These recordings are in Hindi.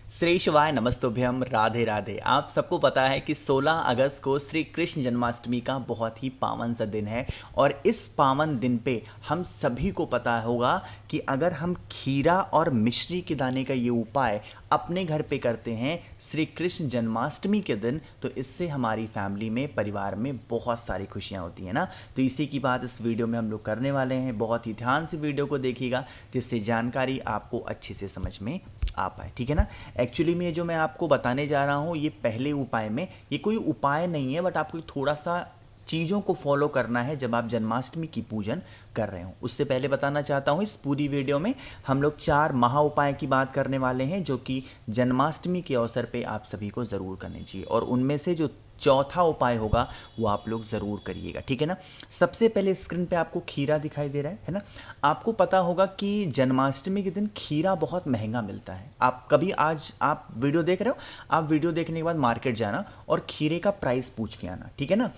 श्री शिवाय नमस्तुभ्यम राधे राधे। आप सबको पता है कि 16 अगस्त को श्री कृष्ण जन्माष्टमी का बहुत ही पावन सा दिन है और इस पावन दिन पे हम सभी को पता होगा कि अगर हम खीरा और मिश्री के दाने का ये उपाय अपने घर पे करते हैं श्री कृष्ण जन्माष्टमी के दिन तो इससे हमारी फैमिली में परिवार में बहुत सारी खुशियाँ होती हैं ना। तो इसी की बात इस वीडियो में हम लोग करने वाले हैं। बहुत ही ध्यान से वीडियो को देखिएगा जिससे जानकारी आपको अच्छे से समझ में आ पाए, ठीक है ना। एक्चुअली में जो मैं आपको बताने जा रहा हूँ ये पहले उपाय में ये कोई उपाय नहीं है, बट आपको थोड़ा सा चीज़ों को फॉलो करना है जब आप जन्माष्टमी की पूजन कर रहे हो। उससे पहले बताना चाहता हूँ इस पूरी वीडियो में हम लोग 4 महा उपाय की बात करने वाले हैं जो कि जन्माष्टमी के अवसर पे आप सभी को ज़रूर करने चाहिए और उनमें से जो चौथा उपाय होगा वो आप लोग ज़रूर करिएगा, ठीक है ना। सबसे पहले स्क्रीन पे आपको खीरा दिखाई दे रहा है ना। आपको पता होगा कि जन्माष्टमी के दिन खीरा बहुत महंगा मिलता है। आप कभी आज आप वीडियो देख रहे हो, आप वीडियो देखने के बाद मार्केट जाना और खीरे का प्राइस पूछ के आना, ठीक है ना।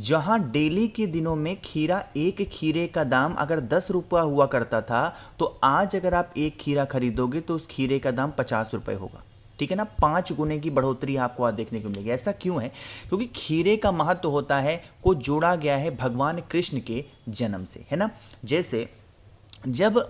जहाँ डेली के दिनों में एक खीरे का दाम अगर 10 रुपया हुआ करता था तो आज अगर आप एक खीरा खरीदोगे तो उस खीरे का दाम 50 रुपये होगा, ठीक है ना। 5 गुने की बढ़ोतरी आपको आज देखने को मिलेगी। ऐसा क्यों है? क्योंकि खीरे का महत्व होता है को जोड़ा गया है भगवान कृष्ण के जन्म से, है ना। जैसे जब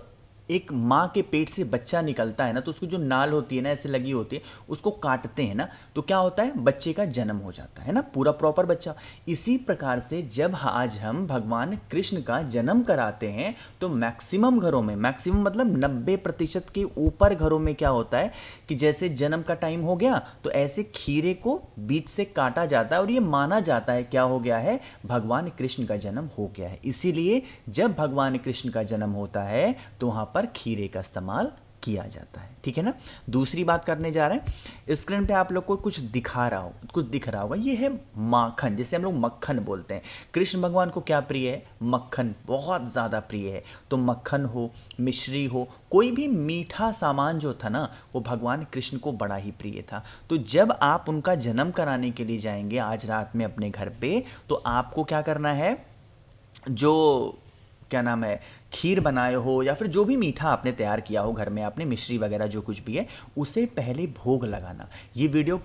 एक माँ के पेट से बच्चा निकलता है ना तो उसको जो नाल होती है ना ऐसे लगी होती है उसको काटते हैं ना तो क्या होता है, बच्चे का जन्म हो जाता है ना, पूरा प्रॉपर बच्चा। इसी प्रकार से जब आज हम भगवान कृष्ण का जन्म कराते हैं तो मैक्सिमम घरों में, मैक्सिमम मतलब 90% के ऊपर घरों में क्या होता है कि जैसे जन्म का टाइम हो गया तो ऐसे खीरे को बीच से काटा जाता है और ये माना जाता है क्या हो गया है, भगवान कृष्ण का जन्म हो गया है। इसीलिए जब भगवान कृष्ण का जन्म होता है तो वहां पर खीरे का इस्तेमाल किया जाता है, ठीक है ना। दूसरी बात करने जा रहे हैं, स्क्रीन पे आप लोग को कुछ दिख रहा होगा, ये है माखन, जिसे हम लोग मक्खन बोलते हैं। कृष्ण भगवान को क्या प्रिय है? मक्खन बहुत ज़्यादा प्रिय है। तो मक्खन हो, मिश्री हो, कोई भी मीठा सामान जो था ना वो भगवान कृष्ण को बड़ा ही प्रिय था। तो जब आप उनका जन्म कराने के लिए जाएंगे आज रात में अपने घर पे तो आपको क्या करना है, जो क्या नाम है, खीर बनाए हो या फिर जो भी मीठा आपने तैयार किया हो घर में, आपने मिश्री वगैरह जो कुछ भी है उसे पहले भोग लगाना। ये वीडियो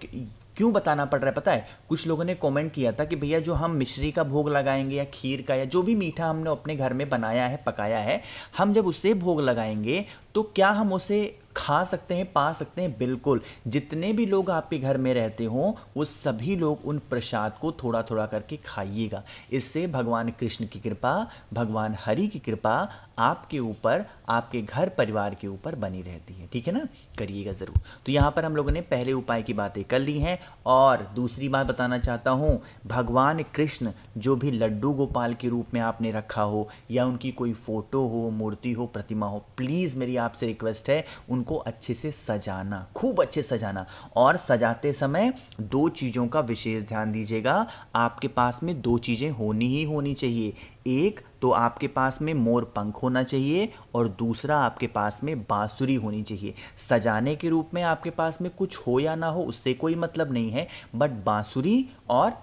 क्यों बताना पड़ रहा है पता है? कुछ लोगों ने कमेंट किया था कि भैया जो हम मिश्री का भोग लगाएंगे या खीर का या जो भी मीठा हमने अपने घर में बनाया है, पकाया है, हम जब उसे भोग लगाएंगे तो क्या हम उसे खा सकते हैं, पा सकते हैं? बिल्कुल। जितने भी लोग आपके घर में रहते हों वो सभी लोग उन प्रसाद को थोड़ा थोड़ा करके खाइएगा। इससे भगवान कृष्ण की कृपा, भगवान हरि की कृपा आपके ऊपर, आपके घर परिवार के ऊपर बनी रहती है, ठीक है ना। करिएगा ज़रूर। तो यहाँ पर हम लोगों ने पहले उपाय की बातें कर ली हैं और दूसरी बात बताना चाहता हूँ, भगवान कृष्ण जो भी लड्डू गोपाल के रूप में आपने रखा हो या उनकी कोई फोटो हो, मूर्ति हो, प्रतिमा हो, प्लीज़ मेरी आपसे रिक्वेस्ट है उनको अच्छे से सजाना, खूब अच्छे सजाना। और सजाते समय 2 चीज़ों का विशेष ध्यान दीजिएगा। आपके पास में 2 चीज़ें होनी ही होनी चाहिए। एक तो आपके पास में मोर पंख होना चाहिए और दूसरा आपके पास में बांसुरी होनी चाहिए। सजाने के रूप में आपके पास में कुछ हो या ना हो उससे कोई मतलब नहीं है, बट बांसुरी और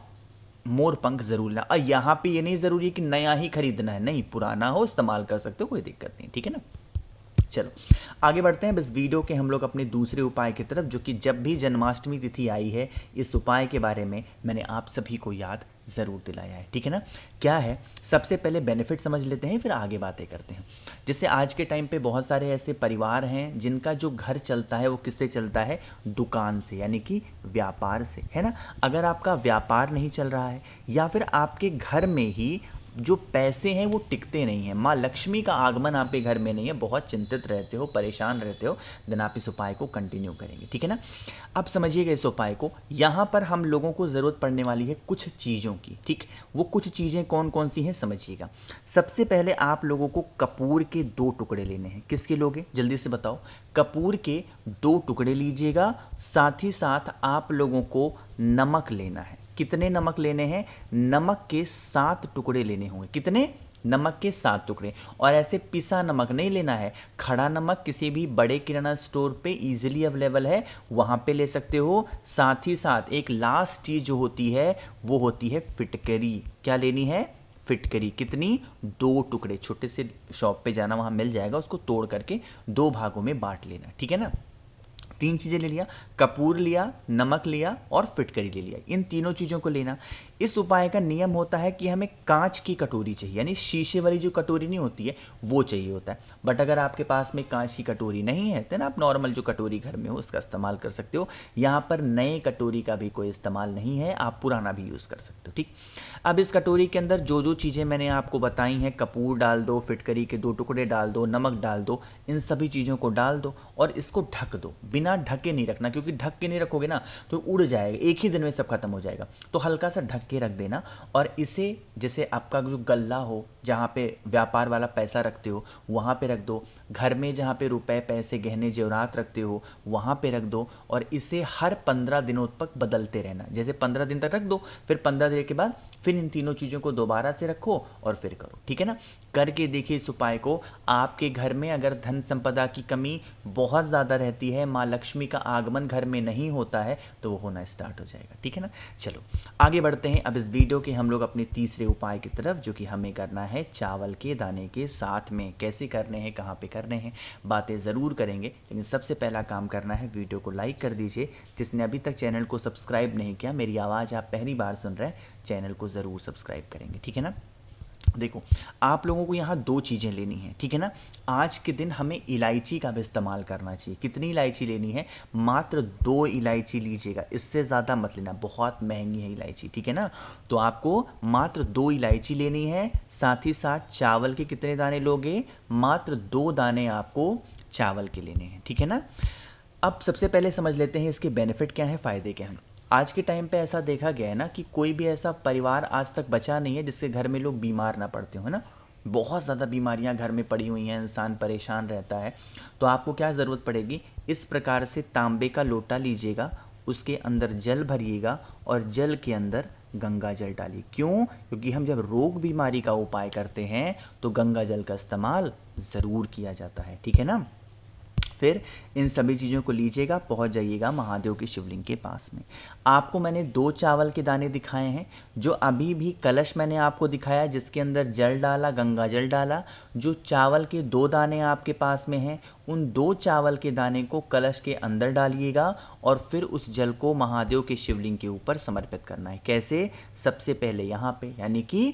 मोर पंख जरूर लेना। और यहाँ पे ये नहीं ज़रूरी है कि नया ही खरीदना है, नहीं, पुराना हो इस्तेमाल कर सकते हो, कोई दिक्कत नहीं, ठीक है ना। चलो आगे बढ़ते हैं बस वीडियो के हम लोग अपने दूसरे उपाय की तरफ, जो कि जब भी जन्माष्टमी तिथि आई है इस उपाय के बारे में मैंने आप सभी को याद ज़रूर दिलाया है, ठीक है ना। क्या है, सबसे पहले बेनिफिट समझ लेते हैं फिर आगे बातें करते हैं। जैसे आज के टाइम पे बहुत सारे ऐसे परिवार हैं जिनका जो घर चलता है वो किससे चलता है, दुकान से, यानी कि व्यापार से, है ना। अगर आपका व्यापार नहीं चल रहा है या फिर आपके घर में ही जो पैसे हैं वो टिकते नहीं हैं, माँ लक्ष्मी का आगमन आपके घर में नहीं है, बहुत चिंतित रहते हो, परेशान रहते हो, देन आप इस उपाय को कंटिन्यू करेंगे, ठीक है ना। अब समझिएगा इस उपाय को। यहाँ पर हम लोगों को ज़रूरत पड़ने वाली है कुछ चीज़ों की, ठीक। वो कुछ चीज़ें कौन कौन सी हैं समझिएगा। सबसे पहले आप लोगों को कपूर के 2 टुकड़े लेने हैं। किसके लोगे, जल्दी से बताओ। कपूर के 2 टुकड़े लीजिएगा। साथ ही साथ आप लोगों को नमक लेना है। कितने नमक लेने हैं? नमक के 7 टुकड़े लेने होंगे। कितने? नमक के 7 टुकड़े। और ऐसे पिसा नमक नहीं लेना है, खड़ा नमक किसी भी बड़े किराना स्टोर पे इजीली अवेलेबल है, वहाँ पे ले सकते हो। साथ ही साथ एक लास्ट चीज़ जो होती है वो होती है फिटकरी। क्या लेनी है? फिटकरी। कितनी? 2 टुकड़े। छोटे से शॉप पे जाना, वहाँ मिल जाएगा, उसको तोड़ करके 2 भागों में बांट लेना, ठीक है ना। तीन चीज़ें ले लिया, कपूर लिया, नमक लिया और फिटकरी ले लिया। इन तीनों चीज़ों को लेना। इस उपाय का नियम होता है कि हमें कांच की कटोरी चाहिए, यानी शीशे वाली जो कटोरी नहीं होती है वो चाहिए होता है। बट अगर आपके पास में कांच की कटोरी नहीं है तो ना आप नॉर्मल जो कटोरी घर में हो उसका इस्तेमाल कर सकते हो। यहाँ पर नए कटोरी का भी कोई इस्तेमाल नहीं है, आप पुराना भी यूज़ कर सकते हो। ठीक, अब इस कटोरी के अंदर जो जो चीज़ें मैंने आपको बताई हैं, कपूर डाल दो, फिटकरी के 2 टुकड़े डाल दो, नमक डाल दो, इन सभी चीज़ों को डाल दो और इसको ढक दो। बिना ढके नहीं रखना, क्योंकि ढक के नहीं रखोगे ना तो उड़ जाएगा, एक ही दिन में सब खत्म हो जाएगा। तो हल्का सा ढक के रख देना और इसे जैसे आपका जो गल्ला हो, जहाँ पे व्यापार वाला पैसा रखते हो वहाँ पे रख दो, घर में जहाँ पे रुपए पैसे गहने जेवरात रखते हो वहाँ पे रख दो और इसे हर 15 दिनों तक बदलते रहना। जैसे 15 दिन तक रख दो, फिर 15 दिन के बाद फिर इन तीनों चीज़ों को दोबारा से रखो और फिर करो। ठीक है ना, करके देखिए इस उपाय को। आपके घर में अगर धन संपदा की कमी बहुत ज़्यादा रहती है, माँ लक्ष्मी का आगमन घर में नहीं होता है, तो वो होना स्टार्ट हो जाएगा। ठीक है ना, चलो आगे बढ़ते हैं। अब इस वीडियो के हम लोग अपने तीसरे उपाय की तरफ, जो कि हमें करना है चावल के दाने के साथ में। कैसे करने हैं, कहाँ पे करने हैं, बातें ज़रूर करेंगे, लेकिन सबसे पहला काम करना है वीडियो को लाइक कर दीजिए। जिसने अभी तक चैनल को सब्सक्राइब नहीं किया, मेरी आवाज़ आप पहली बार सुन रहे हैं, चैनल को ज़रूर सब्सक्राइब करेंगे। ठीक है ना, देखो आप लोगों को यहाँ दो चीज़ें लेनी है। ठीक है ना, आज के दिन हमें इलायची का भी इस्तेमाल करना चाहिए। कितनी इलायची लेनी है, मात्र 2 इलायची लीजिएगा, इससे ज़्यादा मत लेना, बहुत महंगी है इलायची। ठीक है ना, तो आपको मात्र 2 इलायची लेनी है। साथ ही साथ चावल के कितने दाने लोगे, मात्र 2 दाने आपको चावल के लेने हैं। ठीक है ना, अब सबसे पहले समझ लेते हैं इसके बेनिफिट क्या हैं, फ़ायदे क्या हैं। आज के टाइम पे ऐसा देखा गया है ना कि कोई भी ऐसा परिवार आज तक बचा नहीं है जिसके घर में लोग बीमार ना पड़ते हो, है ना। बहुत ज़्यादा बीमारियां घर में पड़ी हुई हैं, इंसान परेशान रहता है। तो आपको क्या ज़रूरत पड़ेगी, इस प्रकार से तांबे का लोटा लीजिएगा, उसके अंदर जल भरिएगा और जल के अंदर गंगा जल डालिए। क्यों, क्योंकि हम जब रोग बीमारी का उपाय करते हैं तो गंगा जल का इस्तेमाल ज़रूर किया जाता है। ठीक है ना, फिर इन सभी चीज़ों को लीजिएगा, पहुंच जाइएगा महादेव के शिवलिंग के पास में। आपको मैंने 2 चावल के दाने दिखाए हैं, जो अभी भी कलश मैंने आपको दिखाया जिसके अंदर जल डाला, गंगा जल डाला। जो चावल के 2 दाने आपके पास में हैं, उन 2 चावल के दाने को कलश के अंदर डालिएगा और फिर उस जल को महादेव के शिवलिंग के ऊपर समर्पित करना है। कैसे, सबसे पहले यहाँ पे, यानी कि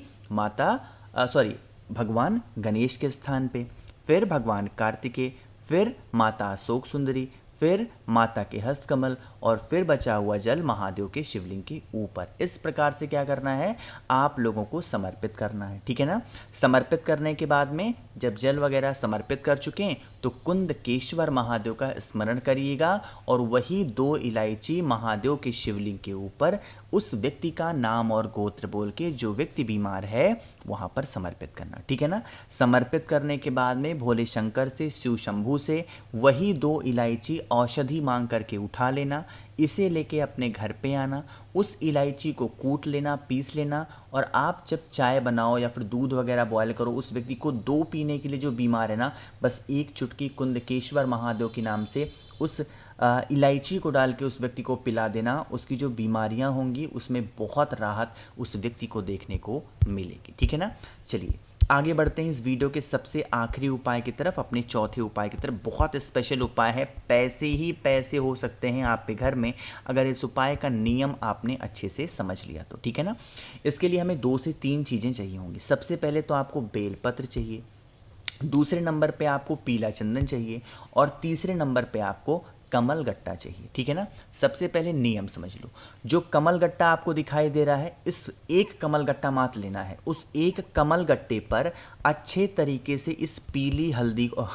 भगवान गणेश के स्थान पे, फिर भगवान कार्तिकेय, फिर माता अशोक सुंदरी, फिर माता के हस्तकमल और फिर बचा हुआ जल महादेव के शिवलिंग के ऊपर। इस प्रकार से क्या करना है, आप लोगों को समर्पित करना है। ठीक है ना, समर्पित करने के बाद में जब जल वगैरह समर्पित कर चुके हैं तो कुंदकेश्वर महादेव का स्मरण करिएगा और वही 2 इलायची महादेव के शिवलिंग के ऊपर उस व्यक्ति का नाम और गोत्र बोल के, जो व्यक्ति बीमार है वहाँ पर समर्पित करना। ठीक है ना, समर्पित करने के बाद में भोले शंकर से, शिव शंभू से वही 2 इलायची औषधि मांग करके उठा लेना। इसे लेके अपने घर पे आना, उस इलायची को कूट लेना, पीस लेना और आप जब चाय बनाओ या फिर दूध वगैरह बॉयल करो, उस व्यक्ति को 2 पीने के लिए, जो बीमार है ना, बस 1 चुटकी कुंदकेश्वर महादेव के नाम से उस इलायची को डाल के उस व्यक्ति को पिला देना। उसकी जो बीमारियां होंगी उसमें बहुत राहत उस व्यक्ति को देखने को मिलेगी। ठीक है ना, चलिए आगे बढ़ते हैं इस वीडियो के सबसे आखिरी उपाय की तरफ, अपने चौथे उपाय की तरफ। बहुत स्पेशल उपाय है, पैसे ही पैसे हो सकते हैं आपके घर में अगर इस उपाय का नियम आपने अच्छे से समझ लिया तो। ठीक है ना, इसके लिए हमें 2 से 3 चीज़ें चाहिए होंगी। सबसे पहले तो आपको बेलपत्र चाहिए, दूसरे नंबर पे आपको पीला चंदन चाहिए और तीसरे नंबर पे आपको कमल गट्टा चाहिए। ठीक है ना, सबसे पहले नियम समझ लो। जो कमल गट्टा आपको दिखाई दे रहा है, इस एक कमल गट्टा मात्र लेना है। उस एक कमल गट्टे पर अच्छे तरीके से इस पीली हल्दी को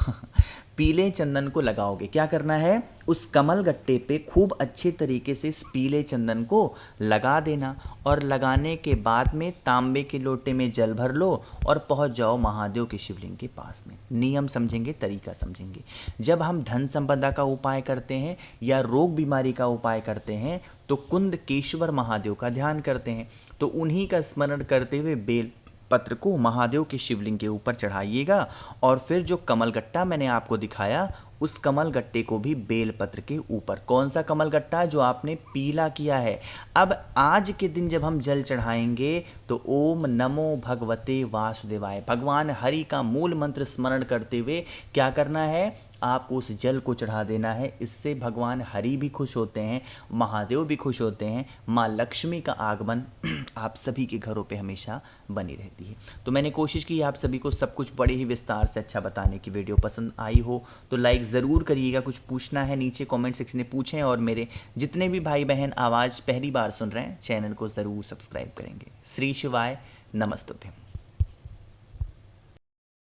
पीले चंदन को लगाओगे। क्या करना है, उस कमल गट्टे पे खूब अच्छे तरीके से इस पीले चंदन को लगा देना और लगाने के बाद में तांबे के लोटे में जल भर लो और पहुंच जाओ महादेव के शिवलिंग के पास में। नियम समझेंगे, तरीका समझेंगे। जब हम धन संपदा का उपाय करते हैं या रोग बीमारी का उपाय करते हैं तो कुंदकेश्वर महादेव का ध्यान करते हैं, तो उन्हीं का स्मरण करते हुए बेल पत्र को महादेव के शिवलिंग के ऊपर चढ़ाइएगा और फिर जो कमल गट्टा मैंने आपको दिखाया, उस कमल गट्टे को भी बेल पत्र के ऊपर, कौन सा कमल गट्टा, जो आपने पीला किया है। अब आज के दिन जब हम जल चढ़ाएंगे तो ओम नमो भगवते वासुदेवाय, भगवान हरि का मूल मंत्र स्मरण करते हुए क्या करना है, आपको उस जल को चढ़ा देना है। इससे भगवान हरि भी खुश होते हैं, महादेव भी खुश होते हैं, माँ लक्ष्मी का आगमन आप सभी के घरों पे हमेशा बनी रहती है। तो मैंने कोशिश की आप सभी को सब कुछ बड़े ही विस्तार से अच्छा बताने की। वीडियो पसंद आई हो तो लाइक ज़रूर करिएगा। कुछ पूछना है नीचे कमेंट सेक्शन में पूछें, और मेरे जितने भी भाई बहन आवाज़ पहली बार सुन रहे हैं चैनल को ज़रूर सब्सक्राइब करेंगे। श्री शिवाय, नमस्तुभ्यम।